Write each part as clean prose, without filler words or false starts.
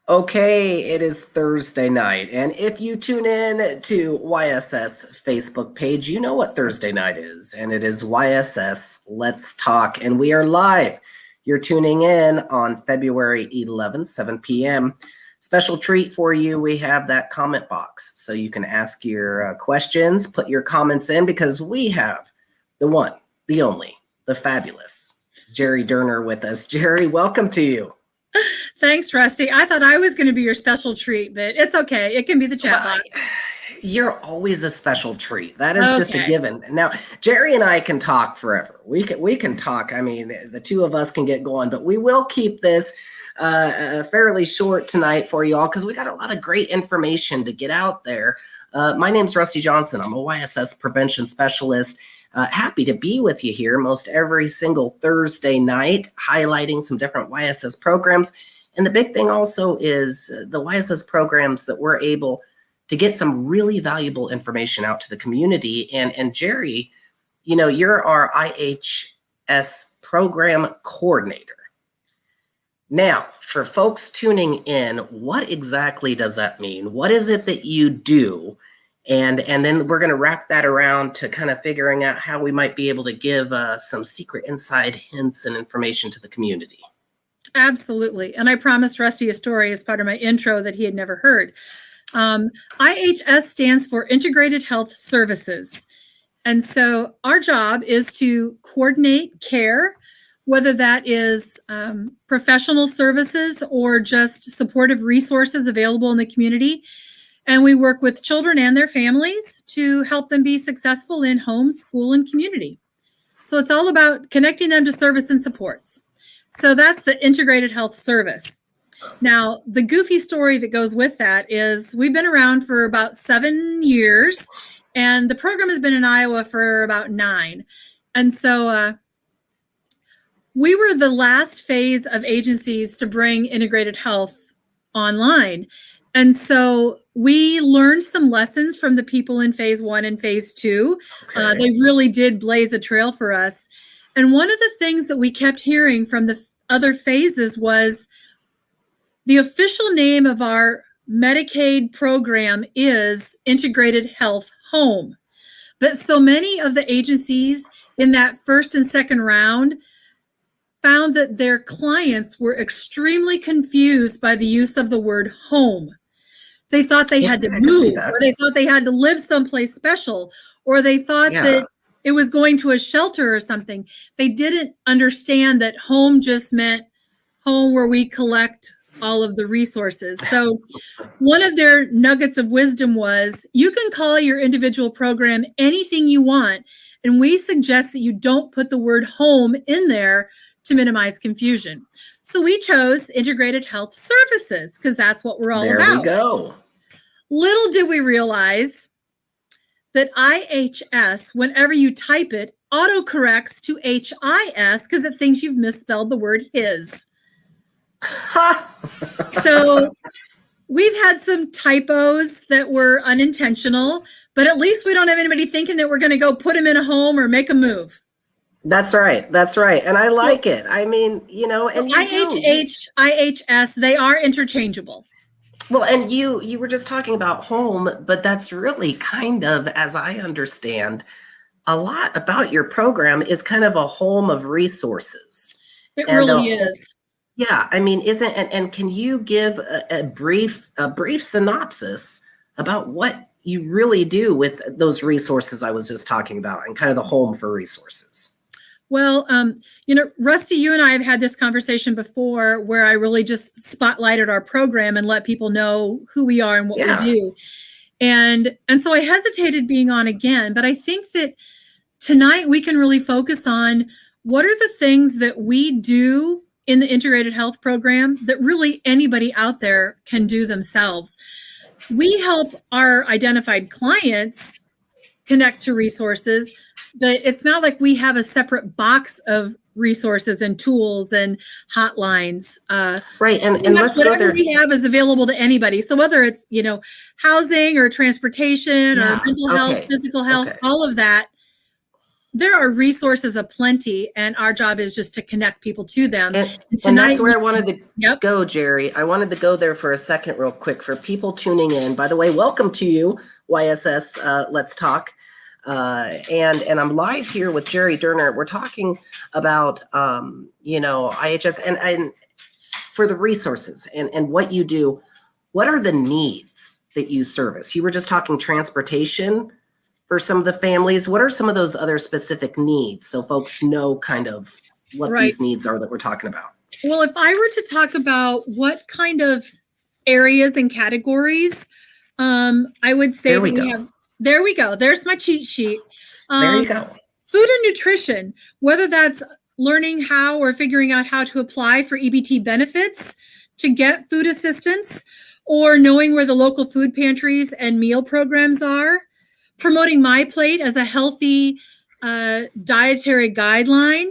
Okay, it is Thursday night, and if you tune in to YSS Facebook page, you know what Thursday night is, and it is YSS Let's Talk, and we are live. You're tuning in on February 11th, 7 p.m. Special treat for you, we have that comment box, so you can ask your questions, put your comments in, because we have the one, the only, the fabulous Geri Derner with us. Geri, welcome to you. Thanks, Rusty. I thought I was going to be your special treat, but it's okay. It can be the chat box. You're always a special treat. That is just a given. Now, Geri and I can talk forever. We can talk. I mean, the two of us can get going, but we will keep this fairly short tonight for you all because we got a lot of great information to get out there. My name's Rusty Johnson. I'm a YSS prevention specialist. Happy to be with you here most every single Thursday night, highlighting some different YSS programs. And the big thing also is the YSS programs that we're able to get some really valuable information out to the community. And Geri, you know, you're our IHS program coordinator. Now, for folks tuning in, what exactly does that mean? What is it that you do? And then we're going to wrap that around to kind of figuring out how we might be able to give some secret inside hints and information to the community. Absolutely. And I promised Rusty a story as part of my intro that he had never heard. IHS stands for Integrated Health Services. And so our job is to coordinate care, whether that is professional services or just supportive resources available in the community. And we work with children and their families to help them be successful in home, school, and community. So it's all about connecting them to service and supports. So that's the integrated health service. Now, the goofy story that goes with that is we've been around for about 7 years, and the program has been in Iowa for about 9. And so we were the last phase of agencies to bring integrated health online. And so we learned some lessons from the people in phase 1 and phase 2. Okay. They really did blaze a trail for us. And one of the things that we kept hearing from the other phases was the official name of our Medicaid program is Integrated Health Home. But so many of the agencies in that first and second round found that their clients were extremely confused by the use of the word home. They thought they had to move, or they thought they had to live someplace special, or they thought that it was going to a shelter or something. They didn't understand that home just meant home where we collect all of the resources. So one of their nuggets of wisdom was, you can call your individual program anything you want, and we suggest that you don't put the word home in there to minimize confusion. So we chose Integrated Health Services because that's what we're all about. There we go. Little did we realize that IHS, whenever you type it, autocorrects to HIS because it thinks you've misspelled the word his. So we've had some typos that were unintentional, but at least we don't have anybody thinking that we're going to go put them in a home or make a move. That's right. That's right. And I like it. I mean, you know, and IHS, they are interchangeable. Well, and you were just talking about home, but that's really kind of, as I understand, a lot about your program is kind of a home of resources. It really is. Yeah. I mean, and can you give a brief synopsis about what you really do with those resources I was just talking about and kind of the home for resources? Well, you know, Rusty, you and I have had this conversation before where I really just spotlighted our program and let people know who we are and what we do. And so I hesitated being on again, but I think that tonight we can really focus on what are the things that we do in the integrated health program that really anybody out there can do themselves. We help our identified clients connect to resources, but it's not like we have a separate box of resources and tools and hotlines. Right, and whatever we have is available to anybody. So whether it's, you know, housing or transportation or mental health, physical health, all of that, there are resources aplenty, and our job is just to connect people to them. And tonight, that's where I wanted to yep. go, Geri. I wanted to go there for a second real quick for people tuning in. By the way, welcome to you, YSS Let's Talk. And I'm live here with Geri Derner. We're talking about, IHS and for the resources and what you do. What are the needs that you service? You were just talking transportation for some of the families. What are some of those other specific needs so folks know kind of what these needs are that we're talking about? Well, if I were to talk about what kind of areas and categories, I would say there we go. There's my cheat sheet. There you go. Food and nutrition, whether that's learning how or figuring out how to apply for EBT benefits to get food assistance, or knowing where the local food pantries and meal programs are, promoting My Plate as a healthy dietary guideline,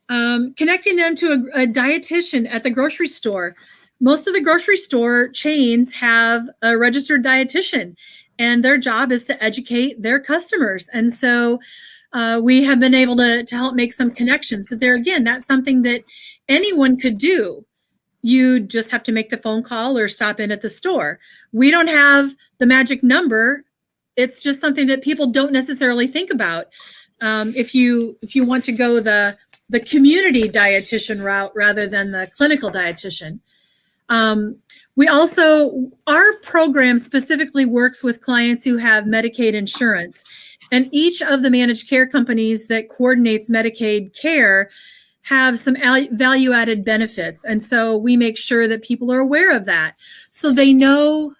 connecting them to a dietitian at the grocery store. Most of the grocery store chains have a registered dietitian, and their job is to educate their customers. And so we have been able to help make some connections. But there again, that's something that anyone could do. You just have to make the phone call or stop in at the store. We don't have the magic number. It's just something that people don't necessarily think about. If you want to go the community dietitian route rather than the clinical dietitian. We also, our program specifically works with clients who have Medicaid insurance, and each of the managed care companies that coordinates Medicaid care have some value-added benefits. And so we make sure that people are aware of that. So they know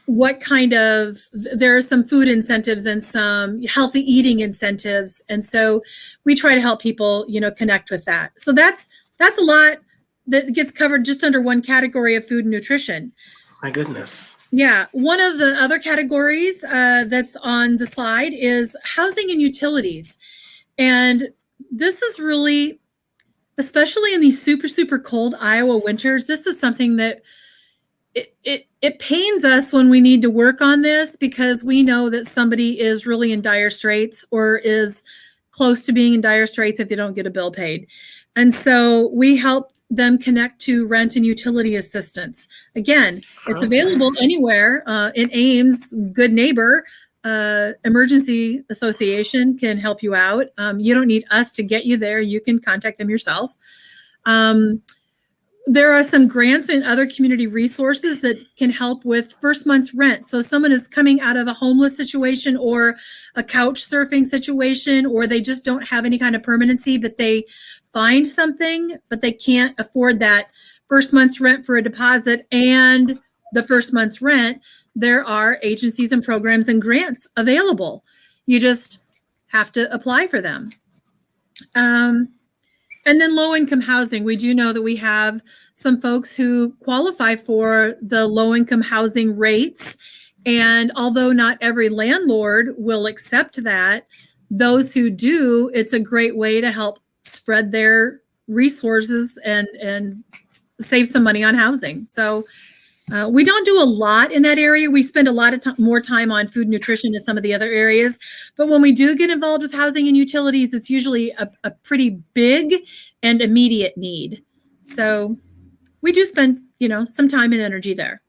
what kind of, there are some food incentives and some healthy eating incentives. And so we try to help people, connect with that. So that's a lot that gets covered just under one category of food and nutrition. My goodness. Yeah. One of the other categories that's on the slide is housing and utilities. And this is really, especially in these super, super cold Iowa winters, this is something that it pains us when we need to work on this, because we know that somebody is really in dire straits or is close to being in dire straits if they don't get a bill paid. And so we help them connect to rent and utility assistance. Again, it's available anywhere. In Ames, Good Neighbor Emergency Association can help you out. You don't need us to get you there. You can contact them yourself. There are some grants and other community resources that can help with first month's rent. So someone is coming out of a homeless situation or a couch surfing situation, or they just don't have any kind of permanency, but they find something, but they can't afford that first month's rent for a deposit and the first month's rent. There are agencies and programs and grants available. You just have to apply for them. And then low-income housing. We do know that we have some folks who qualify for the low-income housing rates. And although not every landlord will accept that, those who do, it's a great way to help spread their resources and save some money on housing. So we don't do a lot in that area. We spend a lot of more time on food and nutrition than some of the other areas. But when we do get involved with housing and utilities, it's usually a pretty big and immediate need. So we do spend, some time and energy there.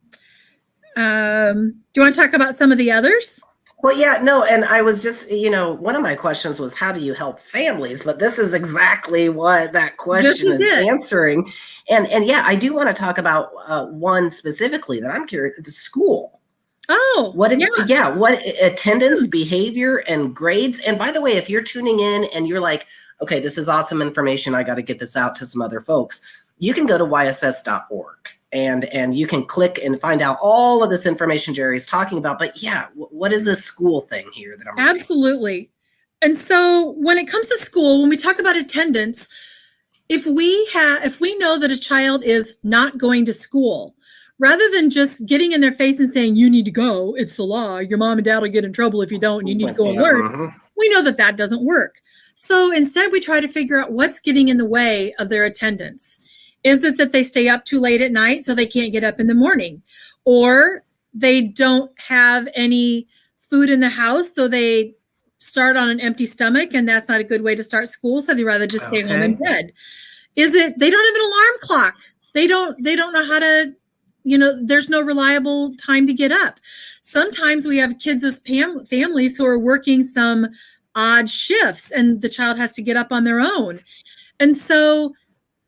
Do you want to talk about some of the others? Well, yeah, no, and I was just, one of my questions was, how do you help families? But this is exactly what that question is answering. And yeah, I do want to talk about one specifically that I'm curious, the school. Oh, what attendance, behavior, and grades. And by the way, if you're tuning in and you're like, okay, this is awesome information, I got to get this out to some other folks, you can go to yss.org. And you can click and find out all of this information Geri's talking about. But yeah, what is this school thing here that I'm reading? Absolutely. And so when it comes to school, when we talk about attendance, if we know that a child is not going to school, rather than just getting in their face and saying, you need to go, it's the law, your mom and dad will get in trouble if you don't, and you need to go and work, we know that that doesn't work. So instead, we try to figure out what's getting in the way of their attendance. Is it that they stay up too late at night so they can't get up in the morning? Or they don't have any food in the house, so they start on an empty stomach, and that's not a good way to start school. So they'd rather just stay home in bed. Is it they don't have an alarm clock? They don't know how to, there's no reliable time to get up. Sometimes we have kids as families who are working some odd shifts, and the child has to get up on their own. And so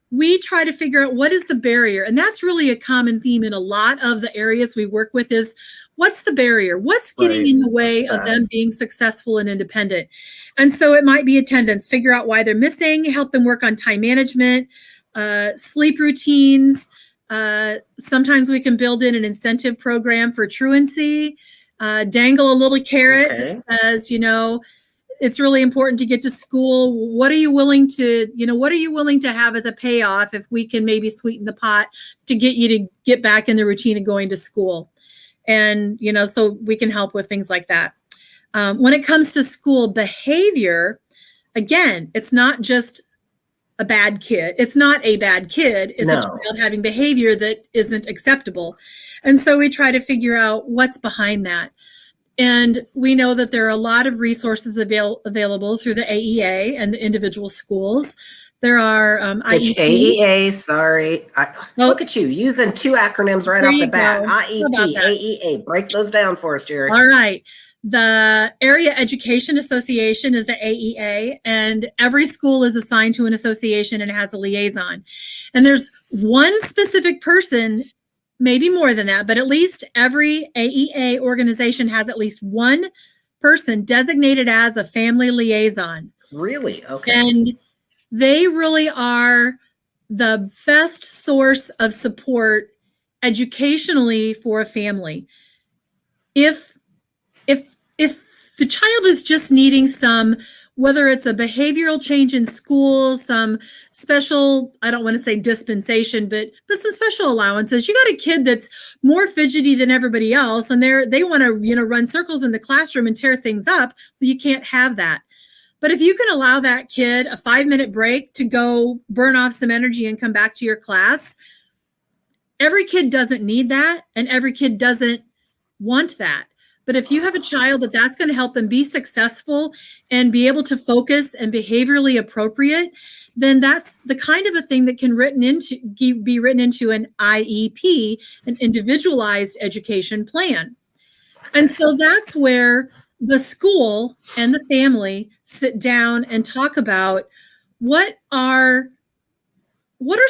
we try to figure out what is the barrier. And that's really a common theme in a lot of the areas we work with is what's the barrier? What's getting in the way of them being successful and independent? And so it might be attendance, figure out why they're missing, help them work on time management, sleep routines. Sometimes we can build in an incentive program for truancy, dangle a little carrot that says, it's really important to get to school. What are you willing to have as a payoff if we can maybe sweeten the pot to get you to get back in the routine of going to school? And, so we can help with things like that. When it comes to school behavior, again, it's not just a bad kid. It's not a bad kid. It's a child having behavior that isn't acceptable. And so we try to figure out what's behind that. And we know that there are a lot of resources available through the AEA and the individual schools. There are IEP. AEA, sorry. Look at you using two acronyms right off the bat. IEP, AEA. Break those down for us, Geri. All right. The Area Education Association is the AEA, and every school is assigned to an association and has a liaison. And there's one specific person, maybe more than that, but at least every AEA organization has at least one person designated as a family liaison. Really? Okay. And they really are the best source of support educationally for a family. If the child is just needing some, whether it's a behavioral change in school, some special, I don't want to say dispensation, but some special allowances. You got a kid that's more fidgety than everybody else, and they want to, run circles in the classroom and tear things up, but you can't have that. But if you can allow that kid a 5-minute break to go burn off some energy and come back to your class, every kid doesn't need that, and every kid doesn't want that. But if you have a child that's going to help them be successful and be able to focus and behaviorally appropriate, then that's the kind of a thing that can be written into an IEP, an individualized education plan. And so that's where the school and the family sit down and talk about what are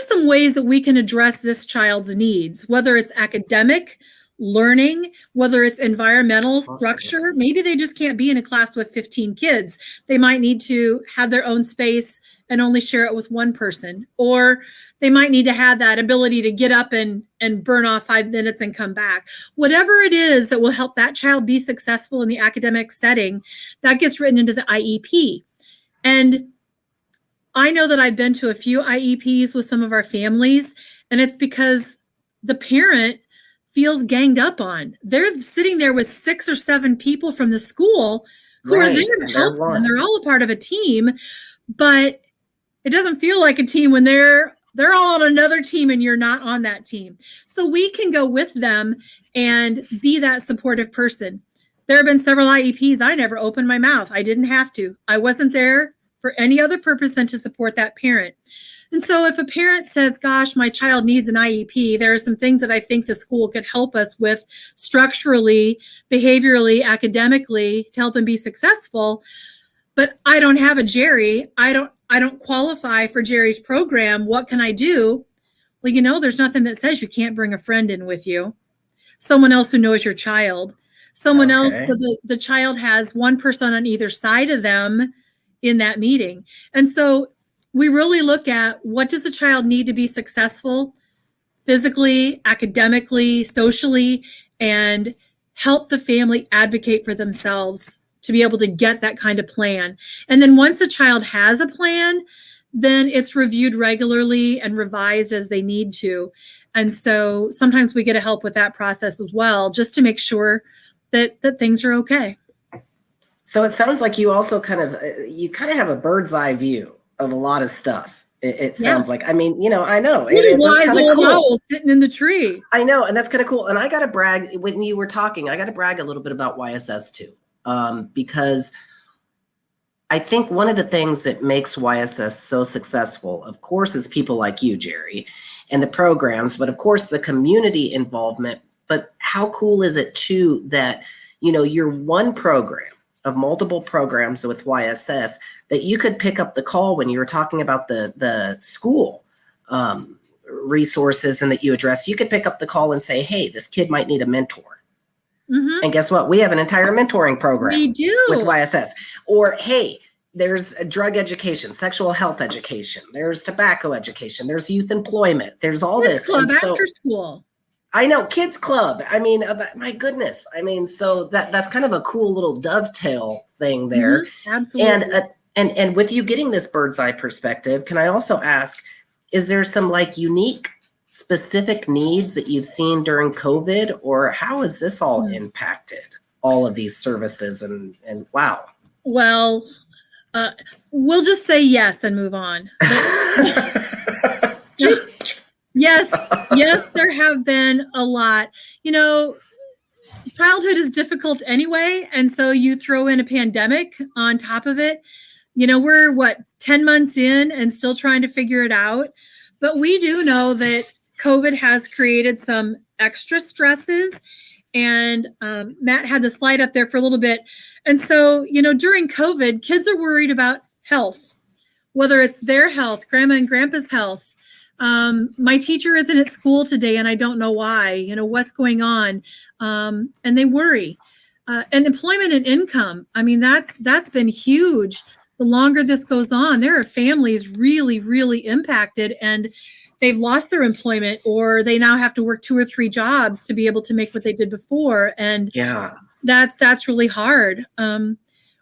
some ways that we can address this child's needs, whether it's academic, learning, whether it's environmental structure. Maybe they just can't be in a class with 15 kids. They might need to have their own space and only share it with one person. Or they might need to have that ability to get up and burn off 5 minutes and come back. Whatever it is that will help that child be successful in the academic setting, that gets written into the IEP. And I know that I've been to a few IEPs with some of our families, and it's because the parent feels ganged up on. They're sitting there with 6 or 7 people from the school who are there to help them. They're all a part of a team, but it doesn't feel like a team when they're all on another team and you're not on that team. So we can go with them and be that supportive person. There have been several IEPs I never opened my mouth. I didn't have to. I wasn't there for any other purpose than to support that parent. And so if a parent says, gosh, my child needs an IEP, there are some things that I think the school could help us with structurally, behaviorally, academically to help them be successful. But I don't have a Geri. I don't qualify for Geri's program. What can I do? Well, there's nothing that says you can't bring a friend in with you. Someone else who knows your child. Someone else, the child has one person on either side of them in that meeting. And so we really look at what does the child need to be successful physically, academically, socially, and help the family advocate for themselves to be able to get that kind of plan. And then once a child has a plan, then it's reviewed regularly and revised as they need to. And so sometimes we get to help with that process as well, just to make sure that things are okay. So it sounds like you also kind of have a bird's eye view of a lot of stuff. It sounds like, I know. Wise old owl sitting in the tree. I know, and that's kind of cool. And I got to brag, when you were talking, I got to brag a little bit about YSS too, because I think one of the things that makes YSS so successful, of course, is people like you, Geri, and the programs, but of course the community involvement. But how cool is it too that, you're one program of multiple programs with YSS, that you could pick up the call when you were talking about the school resources and that you address. You could pick up the call and say, hey, this kid might need a mentor. Mm-hmm. And guess what? We have an entire mentoring program. We do. With YSS. Or, hey, there's drug education, sexual health education, there's tobacco education, there's youth employment, there's all Kids this. Club after school. I know, Kids Club. I mean, my goodness. I mean, so that's kind of a cool little dovetail thing there. Mm-hmm. Absolutely. And with you getting this bird's eye perspective, can I also ask, is there some like unique specific needs that you've seen during COVID, or how has this all impacted all of these services and wow? Well, we'll just say yes and move on. Yes, there have been a lot. Childhood is difficult anyway, and so you throw in a pandemic on top of it. We're 10 months in and still trying to figure it out. But we do know that COVID has created some extra stresses. And Matt had the slide up there for a little bit. And so, during COVID, kids are worried about health, whether it's their health, grandma and grandpa's health. My teacher isn't at school today and I don't know why, what's going on. And they worry. And employment and income. I mean, that's been huge. The longer this goes on, there are families really, really impacted, and they've lost their employment, or they now have to work 2 or 3 jobs to be able to make what they did before. And that's really hard. When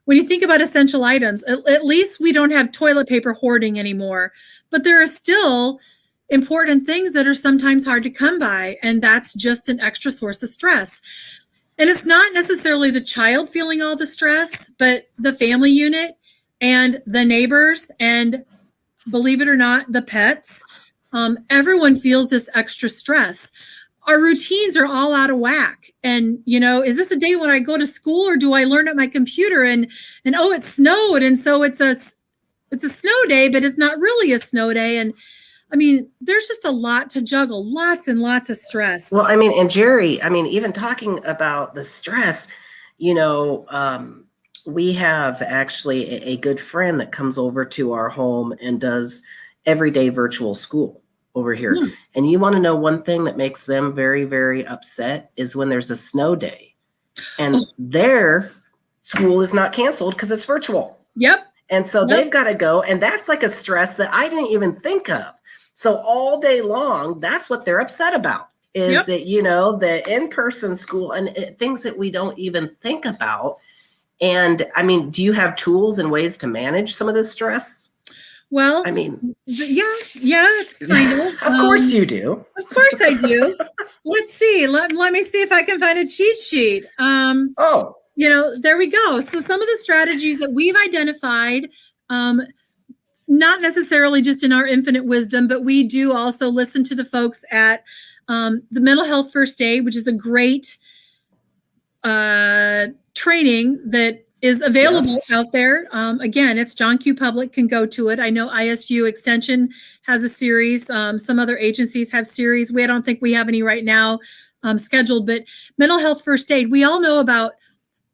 you think about essential items, at least we don't have toilet paper hoarding anymore, but there are still important things that are sometimes hard to come by. And that's just an extra source of stress. And it's not necessarily the child feeling all the stress, but the family unit and the neighbors, and believe it or not, the pets. Everyone feels this extra stress. Our routines are all out of whack. And, is this a day when I go to school, or do I learn at my computer and oh, it snowed. And so it's a snow day, but it's not really a snow day. And I mean, there's just a lot to juggle, lots and lots of stress. Well, I mean, and Geri, even talking about the stress, we have actually a good friend that comes over to our home and does everyday virtual school over here. And you want to know one thing that makes them very, very upset is when there's a snow day and their school is not canceled because it's virtual. Yep. And so they've got to go. And that's like a stress that I didn't even think of. So all day long, that's what they're upset about is that, the in-person school and things that we don't even think about. And I mean, do you have tools and ways to manage some of this stress? Well, I mean, yeah, kind of. Of course you do. Of course I do. Let's see. Let me see if I can find a cheat sheet. There we go. So some of the strategies that we've identified, not necessarily just in our infinite wisdom, but we do also listen to the folks at the Mental Health First Aid, which is a great training that is available out there. Again, it's John Q. Public can go to it. I know ISU Extension has a series. Some other agencies have series. I don't think we have any right now scheduled, but Mental Health First Aid, we all know about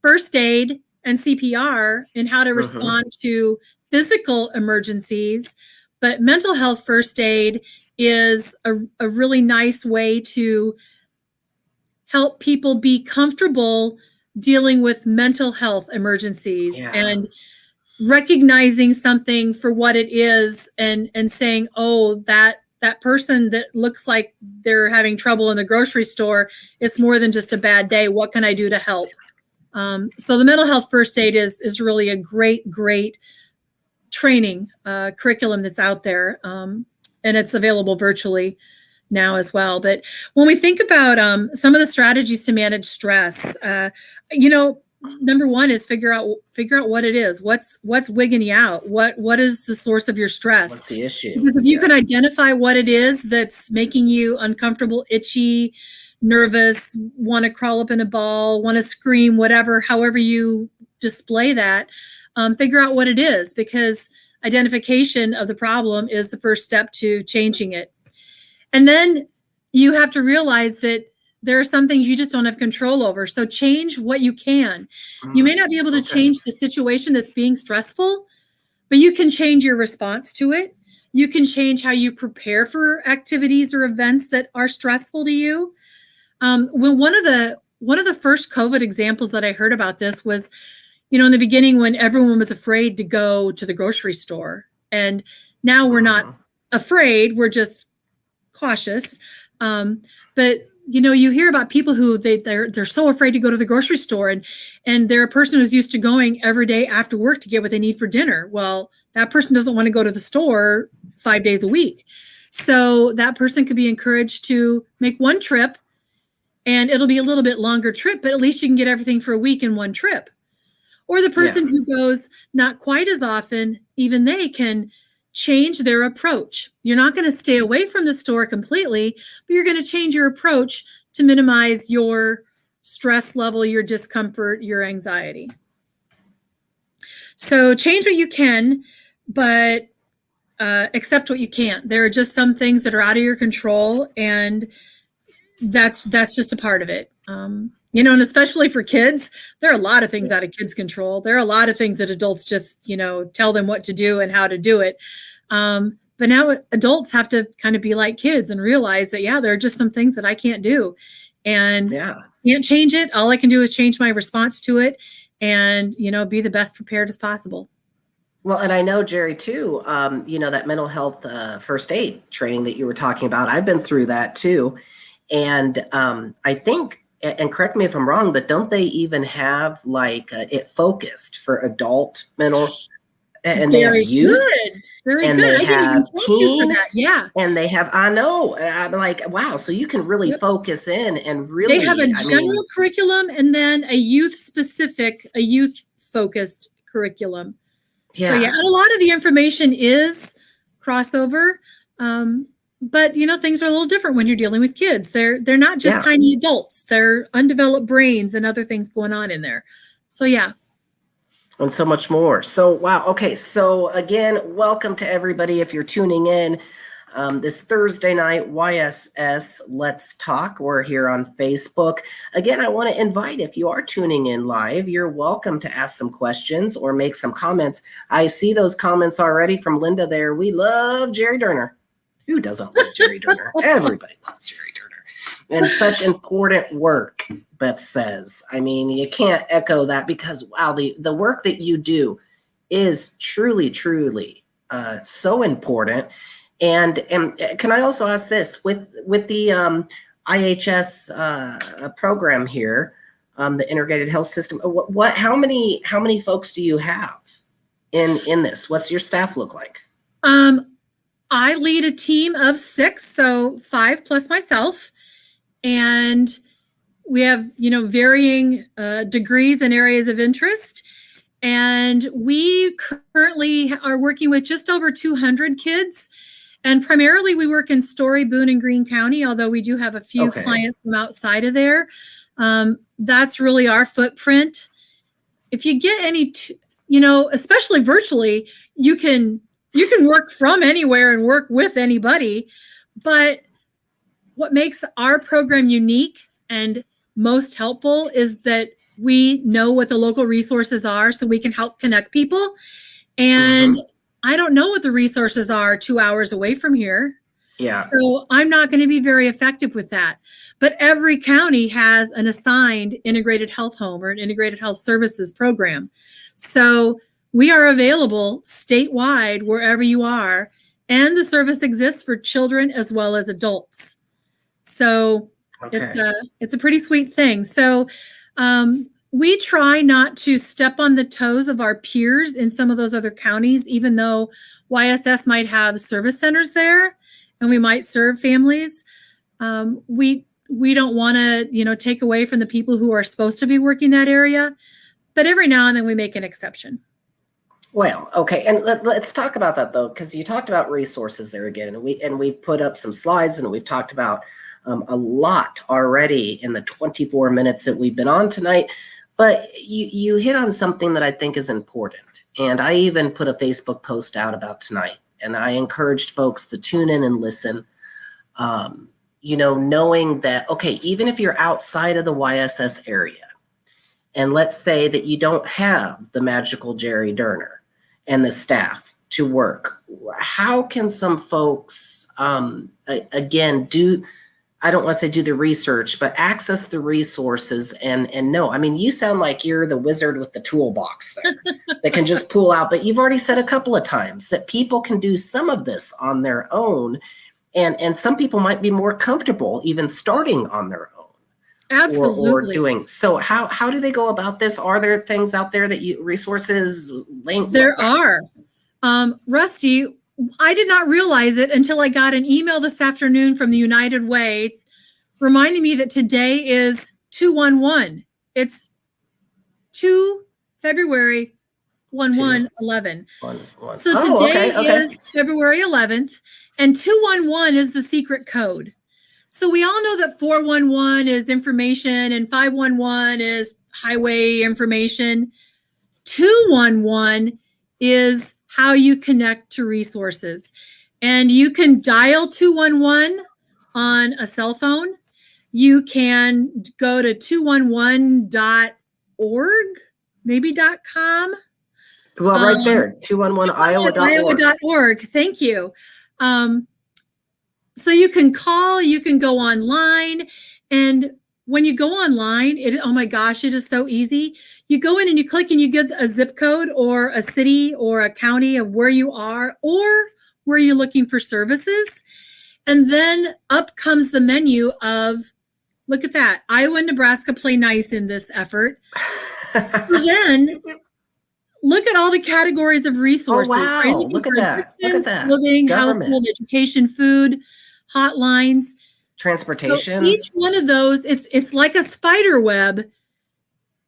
first aid and CPR and how to respond to physical emergencies. But mental health first aid is a really nice way to help people be comfortable dealing with mental health emergencies and recognizing something for what it is and saying, oh, that person that looks like they're having trouble in the grocery store, it's more than just a bad day. What can I do to help? So the mental health first aid is really a great training curriculum that's out there. And it's available virtually now as well. But when we think about some of the strategies to manage stress, number one is figure out what it is. What's wigging you out? What is the source of your stress? What's the issue? Because if you can identify what it is that's making you uncomfortable, itchy, nervous, want to crawl up in a ball, want to scream, whatever, however you display that, figure out what it is, because identification of the problem is the first step to changing it. And then you have to realize that there are some things you just don't have control over. So change what you can. You may not be able to change the situation that's being stressful, but you can change your response to it. You can change how you prepare for activities or events that are stressful to you. When one of the first COVID examples that I heard about this was, in the beginning when everyone was afraid to go to the grocery store, and now we're not afraid, we're just cautious. But you hear about people who they're so afraid to go to the grocery store, and they're a person who's used to going every day after work to get what they need for dinner. Well, that person doesn't want to go to the store 5 days a week. So that person could be encouraged to make one trip, and it'll be a little bit longer trip, but at least you can get everything for a week in one trip. Or the person who goes not quite as often, even they can change their approach. You're not going to stay away from the store completely, but you're going to change your approach to minimize your stress level, your discomfort, your anxiety. So change what you can, but accept what you can't. There are just some things that are out of your control, and that's just a part of it. And especially for kids, there are a lot of things out of kids' control. There are a lot of things that adults just, tell them what to do and how to do it. But now adults have to kind of be like kids and realize that, there are just some things that I can't do, and can't change it. All I can do is change my response to it and, be the best prepared as possible. Well, and I know, Geri, too, that mental health first aid training that you were talking about, I've been through that too. And I think, and correct me if I'm wrong, but don't they even have it focused for adult mental, and they have youth? Good. Very and good. They have teen, for that. Yeah. And they have, I know, I'm like, wow. So you can really focus in and really. They have a general curriculum and then a youth-focused curriculum. Yeah. So a lot of the information is crossover. But things are a little different when you're dealing with kids. They're not just tiny adults. They're undeveloped brains and other things going on in there. So and so much more. So wow. Okay. So again, welcome to everybody. If you're tuning in this Thursday night, YSS Let's Talk. We're here on Facebook. Again, I want to invite, if you are tuning in live, you're welcome to ask some questions or make some comments. I see those comments already from Linda there. We love Geri Derner. Who doesn't love Geri Derner? Everybody loves Geri Derner. And such important work, Beth says. I mean, you can't echo that, because, wow, the work that you do is truly, truly so important. And can I also ask this, with the IHS program here, the Integrated Health System, how many folks do you have in this? What's your staff look like? I lead a team of 6, so 5 plus myself, and we have, varying degrees and areas of interest. And we currently are working with just over 200 kids. And primarily we work in Story, Boone, and Greene County, although we do have a few clients from outside of there. That's really our footprint. If you get any, especially virtually, you can work from anywhere and work with anybody. But what makes our program unique and most helpful is that we know what the local resources are, so we can help connect people. And I don't know what the resources are 2 hours away from here. Yeah. So I'm not going to be very effective with that. But every county has an assigned integrated health home or an integrated health services program. So we are available statewide wherever you are, and the service exists for children as well as adults. So it's a pretty sweet thing. So we try not to step on the toes of our peers in some of those other counties, even though YSS might have service centers there and we might serve families. We don't want to, take away from the people who are supposed to be working that area, but every now and then we make an exception. Well, okay, and let's talk about that though, because you talked about resources there again, and we put up some slides, and we've talked about a lot already in the 24 minutes that we've been on tonight. But you hit on something that I think is important. And I even put a Facebook post out about tonight, and I encouraged folks to tune in and listen. Knowing that, okay, even if you're outside of the YSS area, and let's say that you don't have the magical Geri Derner and the staff to work, how can some folks, again, I don't want to say do the research, but access the resources and know? I mean, you sound like you're the wizard with the toolbox there that can just pull out, but you've already said a couple of times that people can do some of this on their own. And some people might be more comfortable even starting on their own. Absolutely. Or doing. So how do they go about this? Are there things out there that resources link? There are. Rusty, I did not realize it until I got an email this afternoon from the United Way reminding me that today is 2/11. It's 2 February 11/11. So today is February 11th, and 211 is the secret code. So we all know that 411 is information and 511 is highway information. 211 is how you connect to resources. And you can dial 211 on a cell phone. You can go to 211.org, maybe .com. Well, right there, 211iowa.org. Iowa.org. Thank you. So you can call, you can go online, and when you go online, oh my gosh, it is so easy. You go in and you click and you get a zip code or a city or a county of where you are or where you're looking for services. And then up comes the menu of, look at that, Iowa and Nebraska play nice in this effort. Then look at all the categories of resources. Oh, wow. Look at that. Look at that. Living, household, education, food, hotlines. Transportation. So each one of those, it's like a spider web.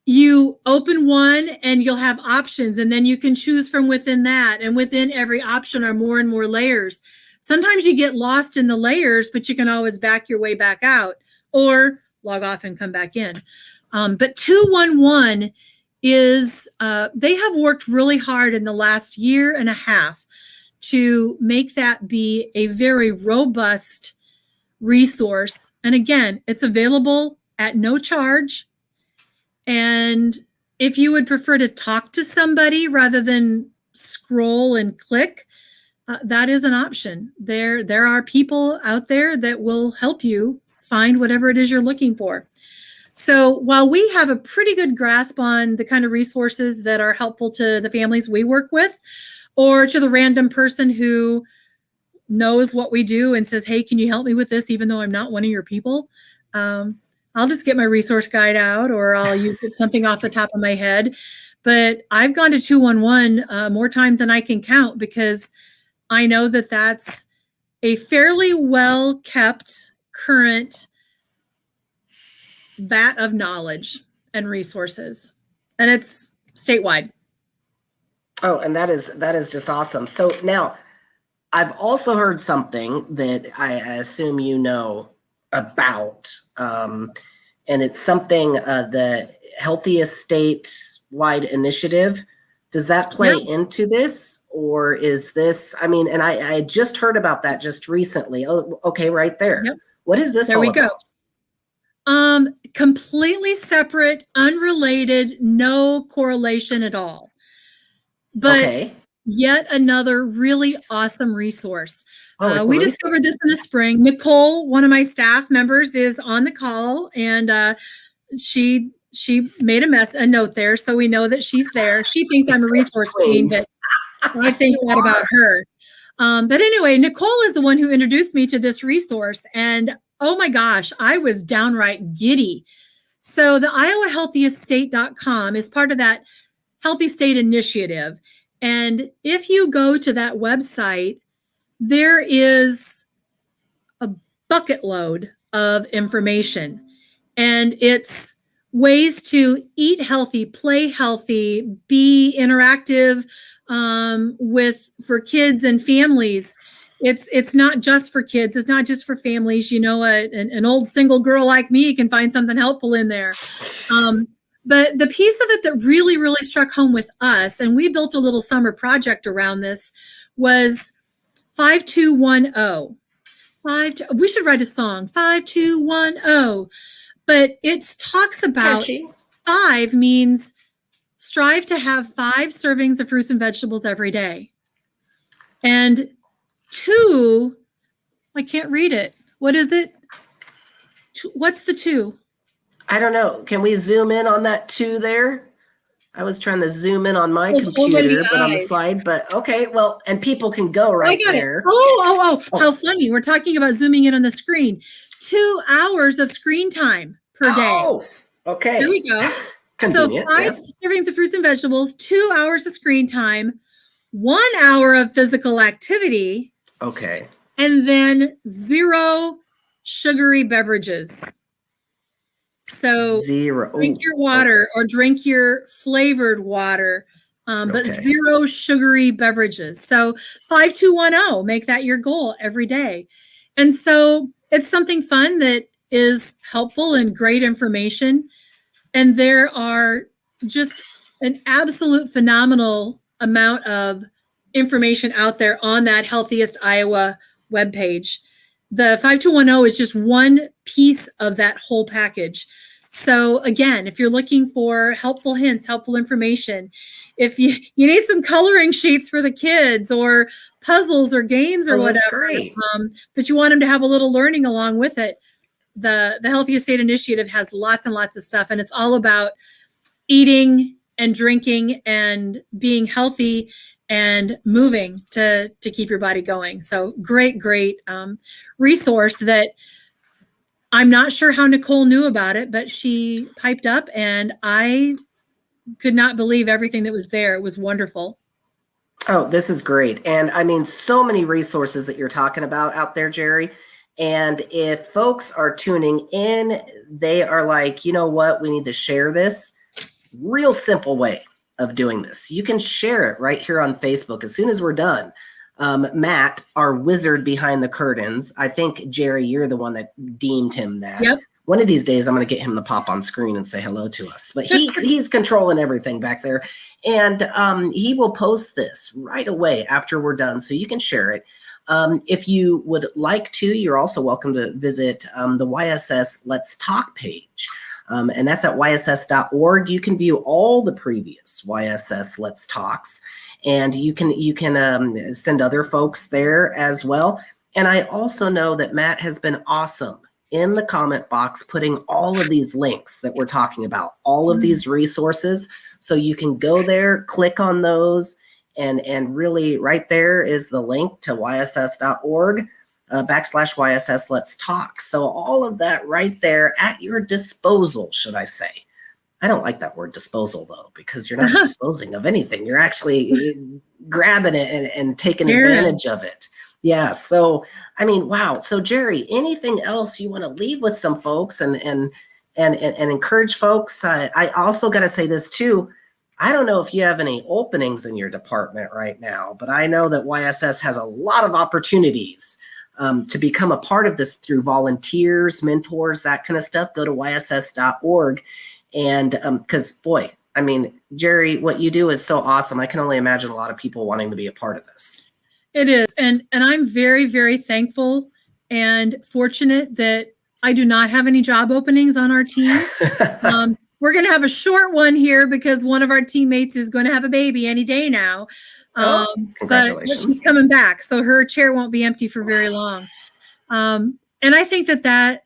You open one and you'll have options, and then you can choose from within that. And within every option are more and more layers. Sometimes you get lost in the layers, but you can always back your way back out or log off and come back in. But 211 is, they have worked really hard in the last year and a half to make that be a very robust resource. And again, it's available at no charge. And if you would prefer to talk to somebody rather than scroll and click, that is an option. There are people out there that will help you find whatever it is you're looking for. So while we have a pretty good grasp on the kind of resources that are helpful to the families we work with, or to the random person who knows what we do and says, hey, can you help me with this, even though I'm not one of your people? I'll just get my resource guide out, or I'll use something off the top of my head. But I've gone to 211 more times than I can count, because I know that that's a fairly well-kept current vat of knowledge and resources, and it's statewide. Oh, and that is just awesome. So now, I've also heard something that I assume you know about, and it's something, the Healthiest State-wide Initiative. Does that play into this, or is this, I mean, and I just heard about that just recently. Oh, okay, right there. Yep. What is this? There we go. Completely separate, unrelated, no correlation at all. But yet another really awesome resource. We discovered this in the spring. Nicole, one of my staff members, is on the call, and she made a note there, so we know that she's there. She thinks I'm a resource queen, but I think that about her. But anyway, Nicole is the one who introduced me to this resource, and oh my gosh, I was downright giddy. So the IowaHealthiestState.com is part of that Healthy State Initiative. And if you go to that website, there is a bucket load of information. And it's ways to eat healthy, play healthy, be interactive for kids and families. It's not just for kids. It's not just for families. You know, an old single girl like me can find something helpful in there. But the piece of it that really, really struck home with us, and we built a little summer project around this, was 5210. We should write a song, 5210. But it talks about Catchy. 5 means strive to have 5 servings of fruits and vegetables every day. And 2, I can't read it. What is it? What's the 2? I don't know. Can we zoom in on that 2 there? I was trying to zoom in on my computer, but on the slide, but okay, well, and people can go right there. Oh, how funny. We're talking about zooming in on the screen. 2 hours of screen time per day. Oh, okay. There we go. Convenient, so 5 servings of fruits and vegetables, 2 hours of screen time, 1 hour of physical activity. Okay. And then 0 sugary beverages. So 0. Drink your water or drink your flavored water, but 0 sugary beverages. So 5210, make that your goal every day. And so it's something fun that is helpful and great information. And there are just an absolute phenomenal amount of information out there on that Healthiest Iowa webpage. The 5210 is just one piece of that whole package. So again, if you're looking for helpful hints, helpful information, if you need some coloring sheets for the kids or puzzles or games or whatever, but you want them to have a little learning along with it, the Healthy Estate Initiative has lots and lots of stuff, and it's all about eating and drinking and being healthy and moving to keep your body going. So great resource that I'm not sure how Nicole knew about it, but she piped up and I could not believe everything that was there. It was wonderful. Oh, this is great. And I mean, so many resources that you're talking about out there, Geri. And if folks are tuning in, they are like, you know what, we need to share this. Real simple way of doing this. You can share it right here on Facebook as soon as we're done. Matt, our wizard behind the curtains, I think, Geri, you're the one that deemed him that. Yep. One of these days, I'm going to get him to pop on screen and say hello to us. But he's controlling everything back there. And he will post this right away after we're done, so you can share it. If you would like to, you're also welcome to visit the YSS Let's Talk page. And that's at yss.org. You can view all the previous YSS Let's Talks. And you can send other folks there as well. And I also know that Matt has been awesome in the comment box, putting all of these links that we're talking about, all of these resources. So you can go there, click on those, and really right there is the link to yss.org /YSS Let's Talk. So all of that right there at your disposal, should I say. I don't like that word disposal, though, because you're not disposing of anything. You're actually grabbing it and taking advantage of it. Yeah. So, I mean, wow. So, Geri, anything else you want to leave with some folks and encourage folks? I also got to say this, too. I don't know if you have any openings in your department right now, but I know that YSS has a lot of opportunities to become a part of this through volunteers, mentors, that kind of stuff. Go to yss.org. And because, boy, I mean, Geri, what you do is so awesome. I can only imagine a lot of people wanting to be a part of this. It is. And I'm very, very thankful and fortunate that I do not have any job openings on our team. We're going to have a short one here because one of our teammates is going to have a baby any day now. Congratulations. But she's coming back, so her chair won't be empty for very long. And I think that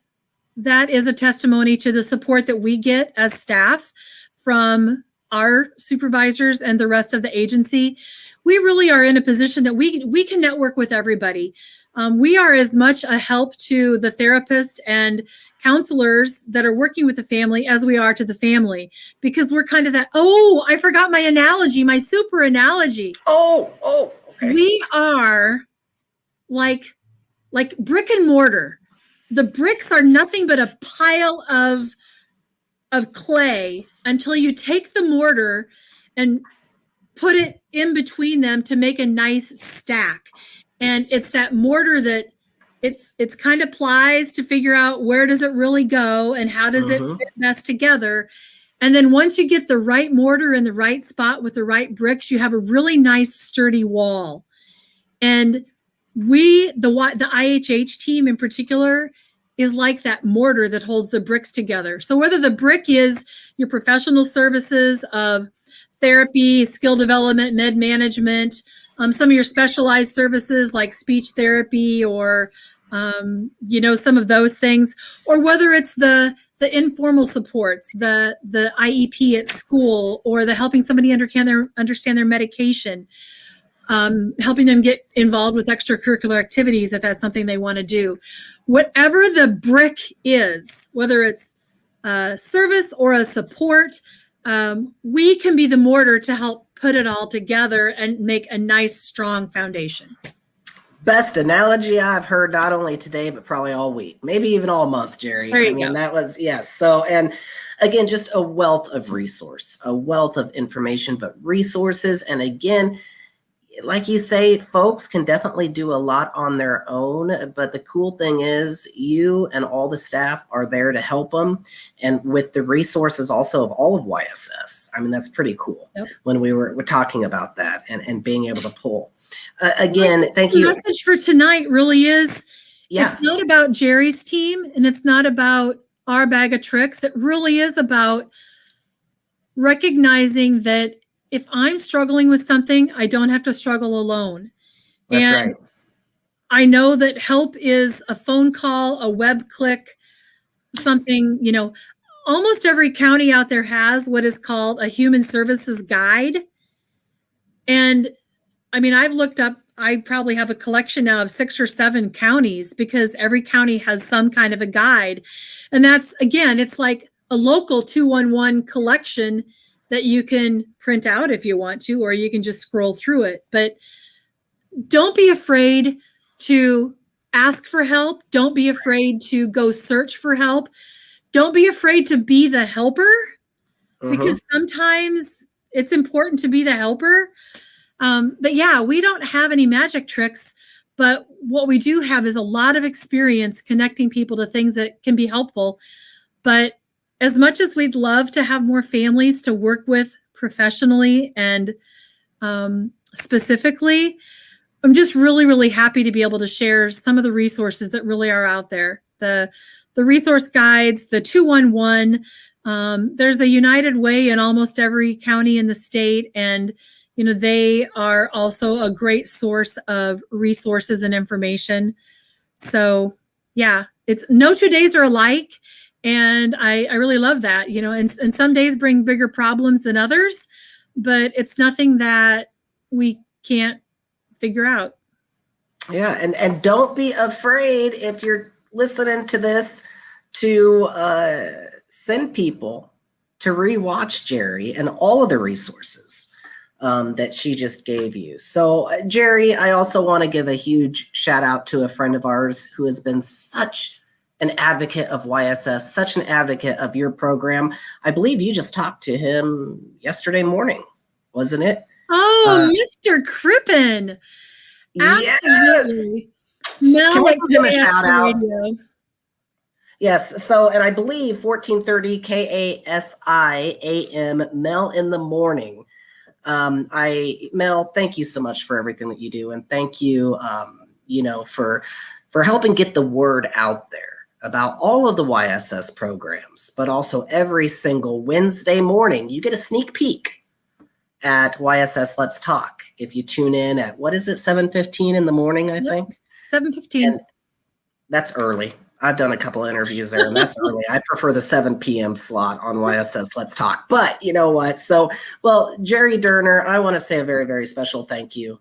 is a testimony to the support that we get as staff from our supervisors and the rest of the agency. We really are in a position that we can network with everybody. We are as much a help to the therapist and counselors that are working with the family as we are to the family, because we're kind of that, I forgot my analogy, my super analogy. Okay. We are like brick and mortar. The bricks are nothing but a pile of clay until you take the mortar and put it in between them to make a nice stack. And it's that mortar that it's kind of plies to figure out where does it really go and how does it fit best together. And then once you get the right mortar in the right spot with the right bricks, you have a really nice sturdy wall. And the IHH team in particular is like that mortar that holds the bricks together. So whether the brick is your professional services of therapy, skill development, med management, some of your specialized services like speech therapy or some of those things, or whether it's the informal supports, the IEP at school, or the helping somebody understand their medication, helping them get involved with extracurricular activities if that's something they want to do. Whatever the brick is, whether it's a service or a support, we can be the mortar to help put it all together and make a nice, strong foundation. Best analogy I've heard, not only today, but probably all week, maybe even all month, Geri. There you go. That was, yes. So, and again, just a wealth of resource, a wealth of information, but resources. And again, like you say, folks can definitely do a lot on their own, but the cool thing is you and all the staff are there to help them. And with the resources also of all of YSS, I mean, that's pretty cool. Yep. When we're talking about that and being able to pull. Again, thank you. The message for tonight really is, yeah. It's not about Geri's team and it's not about our bag of tricks. It really is about recognizing that if I'm struggling with something, I don't have to struggle alone. That's and right. I know that help is a phone call, a web click, something, almost every county out there has what is called a human services guide. And I mean, I've looked up, I probably have a collection now of 6 or 7 counties because every county has some kind of a guide. And that's, again, it's like a local 211 collection that you can print out if you want to, or you can just scroll through it. But don't be afraid to ask for help. Don't be afraid to go search for help. Don't be afraid to be the helper, because sometimes it's important to be the helper. But yeah, we don't have any magic tricks, but what we do have is a lot of experience connecting people to things that can be helpful. But as much as we'd love to have more families to work with professionally and specifically, I'm just really, really happy to be able to share some of the resources that really are out there. The resource guides, the 211, there's the United Way in almost every county in the state. And, they are also a great source of resources and information. So yeah, it's no 2 days are alike. And I really love that, and some days bring bigger problems than others, but it's nothing that we can't figure out. Yeah. And don't be afraid, if you're listening to this, to send people to rewatch Geri and all of the resources that she just gave you. So Geri, I also want to give a huge shout out to a friend of ours who has been such an advocate of YSS, such an advocate of your program. I believe you just talked to him yesterday morning, wasn't it? Oh, Mr. Crippen. Absolutely. Yes. Mel, can we give him a shout out? Radio. Yes. So, and I believe 1430 KASI AM, Mel in the morning. Mel, thank you so much for everything that you do. And thank you, for helping get the word out there about all of the YSS programs, but also every single Wednesday morning, you get a sneak peek at YSS Let's Talk. If you tune in at, 7:15 in the morning, I think? 7:15. And that's early. I've done a couple of interviews there, and that's early. I prefer the 7 p.m. slot on YSS Let's Talk. But you know what? So, Geri Derner, I want to say a very, very special thank you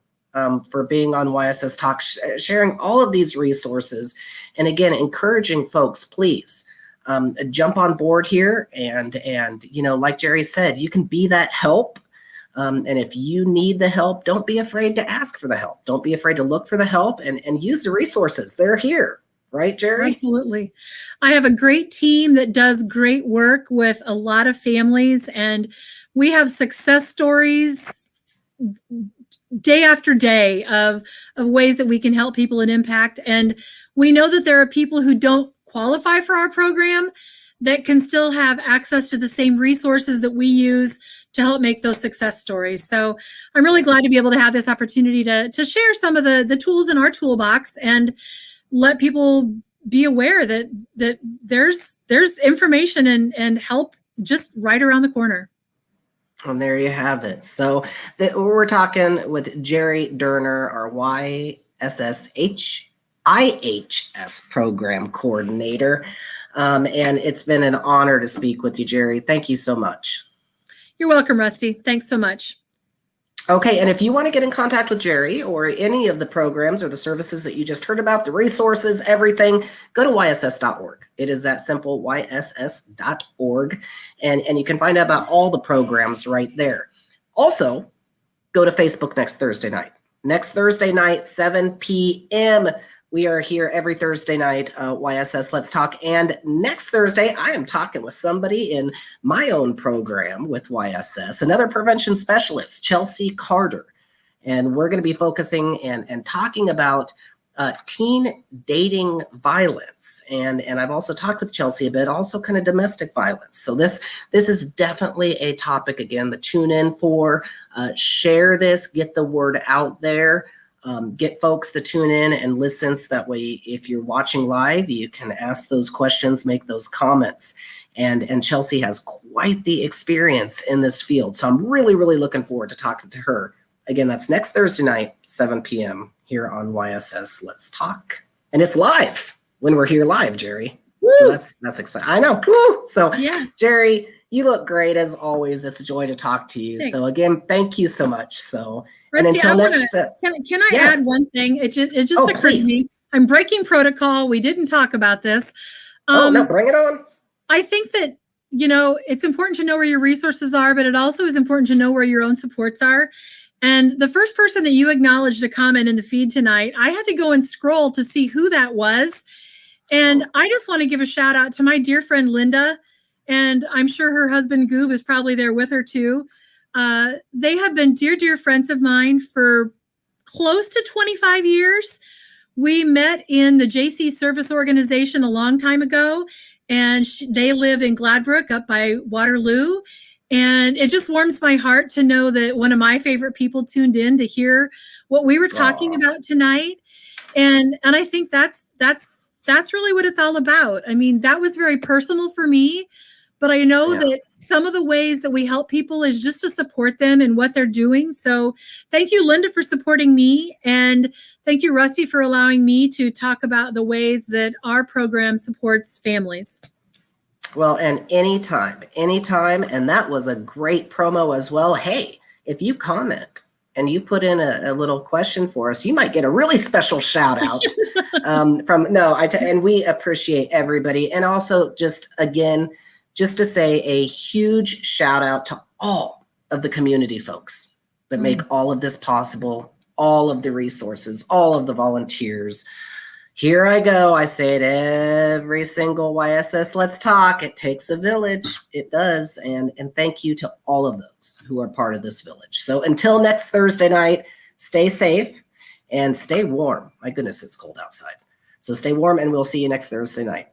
for being on YSS Talk, sharing all of these resources. And again, encouraging folks, please jump on board here. And like Geri said, you can be that help. And if you need the help, don't be afraid to ask for the help. Don't be afraid to look for the help and use the resources. They're here. Right, Geri? Absolutely. I have a great team that does great work with a lot of families, and we have success stories day after day of ways that we can help people and impact. And we know that there are people who don't qualify for our program, that can still have access to the same resources that we use to help make those success stories. So I'm really glad to be able to have this opportunity to share some of the tools in our toolbox and let people be aware that there's information and help just right around the corner. And there you have it. So we're talking with Geri Derner, our YSS IHS program coordinator. And it's been an honor to speak with you, Geri. Thank you so much. You're welcome, Rusty. Thanks so much. Okay, and if you want to get in contact with Geri or any of the programs or the services that you just heard about, the resources, everything, go to yss.org. It is that simple, yss.org, and you can find out about all the programs right there. Also, go to Facebook next Thursday night. Next Thursday night, 7 p.m., we are here every Thursday night, YSS Let's Talk. And next Thursday, I am talking with somebody in my own program with YSS, another prevention specialist, Chelsea Carter. And we're going to be focusing and talking about teen dating violence. And I've also talked with Chelsea a bit, also kind of domestic violence. So this is definitely a topic, again, to tune in for. Share this, get the word out there. Get folks to tune in and listen so that way if you're watching live, you can ask those questions, make those comments. And Chelsea has quite the experience in this field. So I'm really, really looking forward to talking to her. Again, that's next Thursday night, 7 p.m. here on YSS Let's Talk. And it's live when we're here live, Geri. Woo! So that's exciting. I know. Woo! So yeah. Geri, you look great as always. It's a joy to talk to you. Thanks. So again, thank you so much. So Rusty, can I add one thing? It just occurred to me. I'm breaking protocol. We didn't talk about this. No, bring it on. I think that, it's important to know where your resources are, but it also is important to know where your own supports are. And the first person that you acknowledged a comment in the feed tonight, I had to go and scroll to see who that was. And I just want to give a shout out to my dear friend, Linda. And I'm sure her husband, Goob, is probably there with her too. They have been dear, dear friends of mine for close to 25 years. We met in the JC Service Organization a long time ago, and they live in Gladbrook up by Waterloo. And it just warms my heart to know that one of my favorite people tuned in to hear what we were talking about tonight. And I think that's really what it's all about. I mean, that was very personal for me, but I know that some of the ways that we help people is just to support them in what they're doing. So thank you, Linda, for supporting me. And thank you, Rusty, for allowing me to talk about the ways that our program supports families. Well, and anytime. And that was a great promo as well. Hey, if you comment and you put in a little question for us, you might get a really special shout out and we appreciate everybody. And also just to say a huge shout out to all of the community folks that make all of this possible, all of the resources, all of the volunteers. Here I go. I say it every single YSS Let's Talk. It takes a village. It does. And thank you to all of those who are part of this village. So until next Thursday night, stay safe and stay warm. My goodness, it's cold outside. So stay warm and we'll see you next Thursday night.